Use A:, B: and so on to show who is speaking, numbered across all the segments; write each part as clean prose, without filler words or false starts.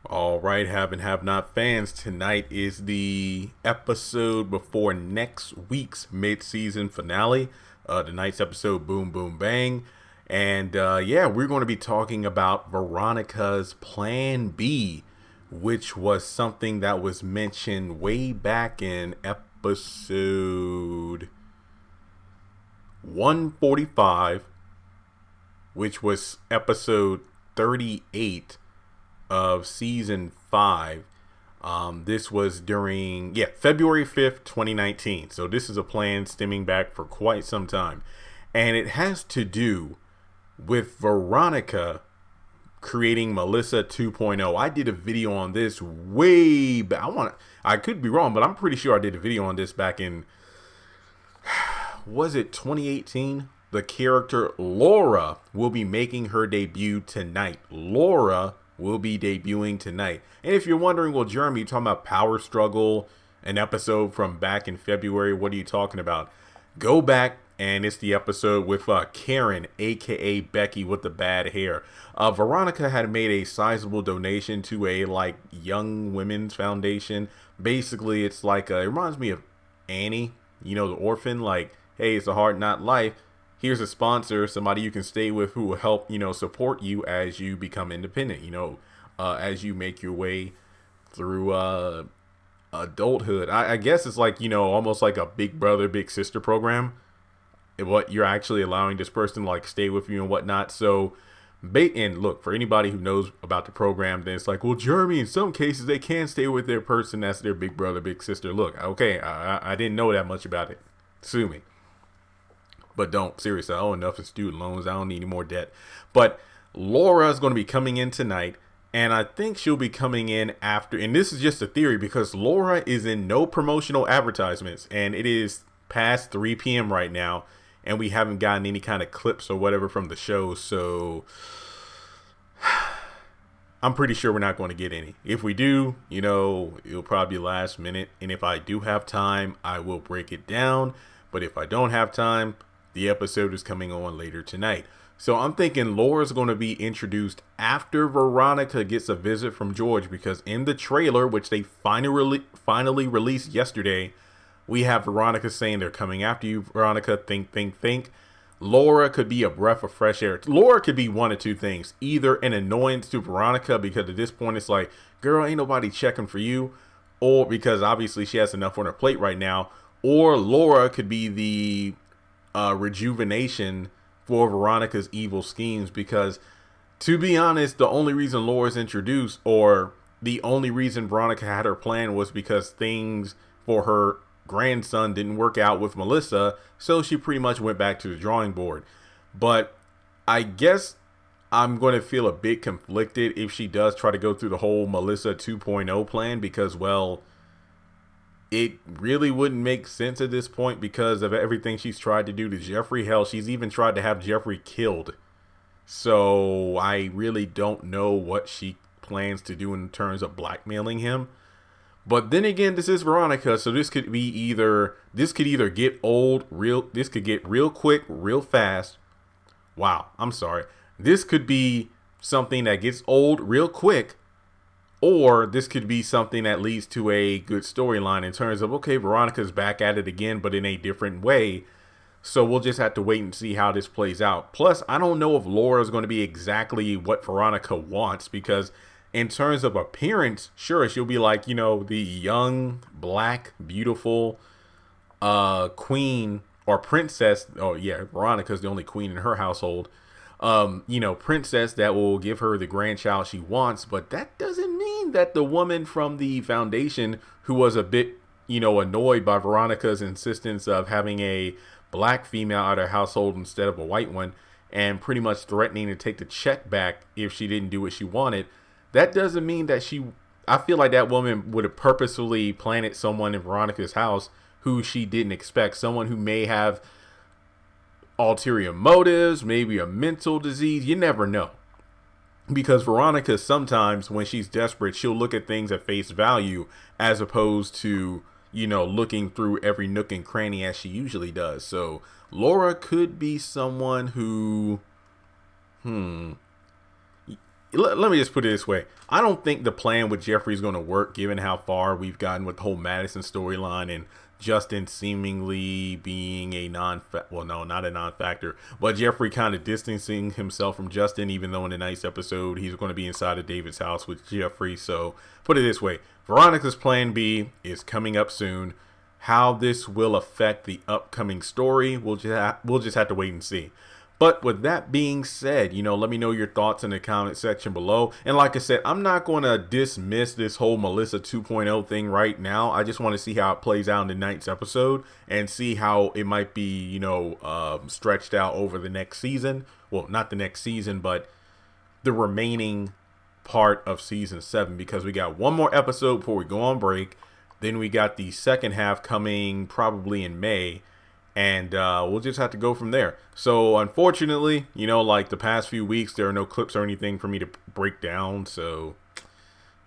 A: All right, have and have not fans. Tonight is the episode before next week's mid-season finale. Tonight's episode, Boom Boom Bang. And yeah, we're going to be talking about Veronica's Plan B, which was something that was mentioned way back in episode 145, which was episode 38 of season 5. This was during February 5th, 2019. So this is a plan stemming back for quite some time, and it has to do with Veronica creating Melissa 2.0. I did a video on this way back. I could be wrong, but I'm pretty sure I did a video on this back in, was it 2018? The character Laura will be making her debut tonight. Laura will be debuting tonight. And if you're wondering, well, Jeremy, you're talking about Power Struggle, an episode from back in February. What are you talking about? Go back, and it's the episode with Karen, aka Becky with the bad hair. Veronica had made a sizable donation to a young women's foundation. Basically, it's it reminds me of Annie, the orphan. Hey, it's a hard not life. Here's a sponsor, somebody you can stay with who will help, support you as you become independent, as you make your way through adulthood. I guess it's almost like a big brother, big sister program. What you're actually allowing this person to stay with you and whatnot. So, and look, for anybody who knows about the program, then it's well, Jeremy, in some cases they can stay with their person that's their big brother, big sister. Look, okay, I didn't know that much about it. Sue me. But don't, seriously, I owe enough in student loans. I don't need any more debt. But Laura is going to be coming in tonight, and I think she'll be coming in after, and this is just a theory because Laura is in no promotional advertisements, and it is past 3 p.m. right now, and we haven't gotten any kind of clips or whatever from the show, so I'm pretty sure we're not going to get any. If we do, it'll probably be last minute, and if I do have time, I will break it down, but if I don't have time, the episode is coming on later tonight. So I'm thinking Laura's going to be introduced after Veronica gets a visit from George, because in the trailer, which they finally released yesterday, we have Veronica saying they're coming after you, Veronica, think. Laura could be a breath of fresh air. Laura could be one of two things. Either an annoyance to Veronica, because at this point it's girl, ain't nobody checking for you, or because obviously she has enough on her plate right now, or Laura could be the rejuvenation for Veronica's evil schemes, because to be honest, the only reason Laura's introduced, or the only reason Veronica had her plan, was because things for her grandson didn't work out with Melissa, so she pretty much went back to the drawing board. But I guess I'm going to feel a bit conflicted if she does try to go through the whole Melissa 2.0 plan, because, well, it really wouldn't make sense at this point because of everything she's tried to do to Jeffrey. Hell, she's even tried to have Jeffrey killed. So I really don't know what she plans to do in terms of blackmailing him. But then again, this is Veronica, so this could either get this could get real quick, real fast. Wow, I'm sorry. This could be something that gets old real quick, or this could be something that leads to a good storyline in terms of, okay, Veronica's back at it again, but in a different way. So we'll just have to wait and see how this plays out. Plus, I don't know if Laura is going to be exactly what Veronica wants, because in terms of appearance, sure, she'll be the young, black, beautiful queen or princess. Oh, yeah, Veronica's the only queen in her household. Princess that will give her the grandchild she wants, but that doesn't mean that the woman from the foundation, who was a bit, annoyed by Veronica's insistence of having a black female out of her household instead of a white one, and pretty much threatening to take the check back if she didn't do what she wanted, that doesn't mean that I feel like that woman would have purposefully planted someone in Veronica's house who she didn't expect, someone who may have ulterior motives, maybe a mental disease. You never know, because Veronica, sometimes when she's desperate, she'll look at things at face value as opposed to looking through every nook and cranny as she usually does. So Laura could be someone who let me just put it this way. I don't think the plan with Jeffrey is going to work, given how far we've gotten with the whole Madison storyline and Justin seemingly being a not a non-factor, but Jeffrey kind of distancing himself from Justin, even though in the next episode he's going to be inside of David's house with Jeffrey. So put it this way, Veronica's plan B is coming up soon. How this will affect the upcoming story, we'll just have to wait and see. But with that being said, let me know your thoughts in the comment section below. And like I said, I'm not going to dismiss this whole Melissa 2.0 thing right now. I just want to see how it plays out in tonight's episode and see how it might be, stretched out over the next season. Well, not the next season, but the remaining part of season 7, because we got one more episode before we go on break. Then we got the second half coming probably in May. And we'll just have to go from there. So unfortunately, like the past few weeks, there are no clips or anything for me to break down. So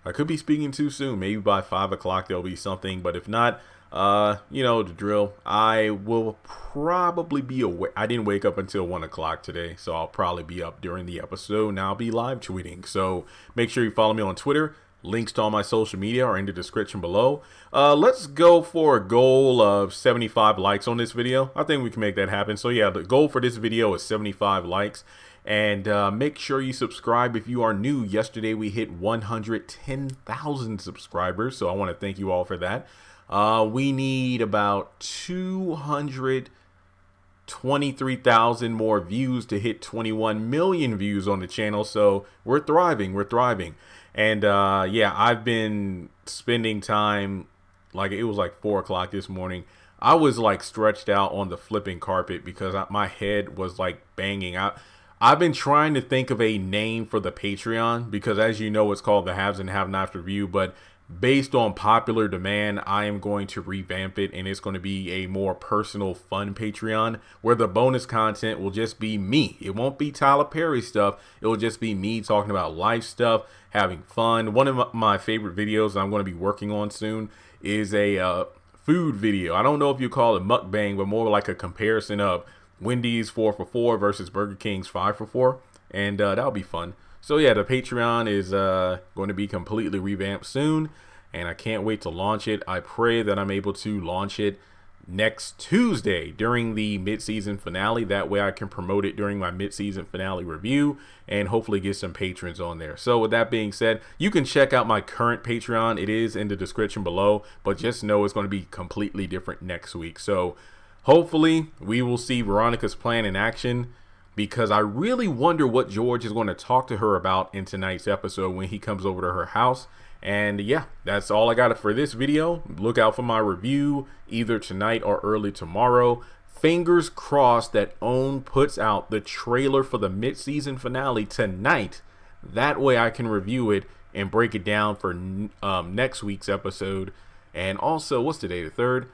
A: I could be speaking too soon. Maybe by 5 o'clock there'll be something. But if not, the drill. I will probably be awake. I didn't wake up until 1 o'clock today. So I'll probably be up during the episode. And I'll be live tweeting. So make sure you follow me on Twitter. Links to all my social media are in the description below. Let's go for a goal of 75 likes on this video. I think we can make that happen. So yeah, the goal for this video is 75 likes. And make sure you subscribe if you are new. Yesterday we hit 110,000 subscribers. So I want to thank you all for that. We need about 223,000 more views to hit 21 million views on the channel. So we're thriving. And I've been spending time, like it was like 4 o'clock this morning. I was like stretched out on the flipping carpet because my head was like banging out. I've been trying to think of a name for the Patreon because, as you know, it's called the Haves and Have-Nots Review. But based on popular demand, I am going to revamp it, and it's going to be a more personal, fun Patreon where the bonus content will just be me. It won't be Tyler Perry stuff. It will just be me talking about life stuff, having fun. One of my favorite videos I'm going to be working on soon is a food video. I don't know if you call it mukbang, but more like a comparison of Wendy's 4 for $4 versus Burger King's 5 for $4, and that'll be fun. So yeah, the Patreon is going to be completely revamped soon, and I can't wait to launch it. I pray that I'm able to launch it next Tuesday during the mid-season finale. That way I can promote it during my mid-season finale review and hopefully get some patrons on there. So with that being said, you can check out my current Patreon. It is in the description below, but just know it's going to be completely different next week. So hopefully we will see Veronica's plan in action, because I really wonder what George is going to talk to her about in tonight's episode when he comes over to her house. And yeah, that's all I got for this video. Look out for my review either tonight or early tomorrow. Fingers crossed that OWN puts out the trailer for the mid-season finale tonight. That way I can review it and break it down for next week's episode. And also, what's today, the 3rd?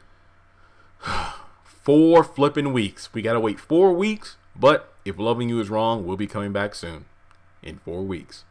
A: 4 flipping weeks. We got to wait 4 weeks, but if loving you is wrong, we'll be coming back soon in 4 weeks.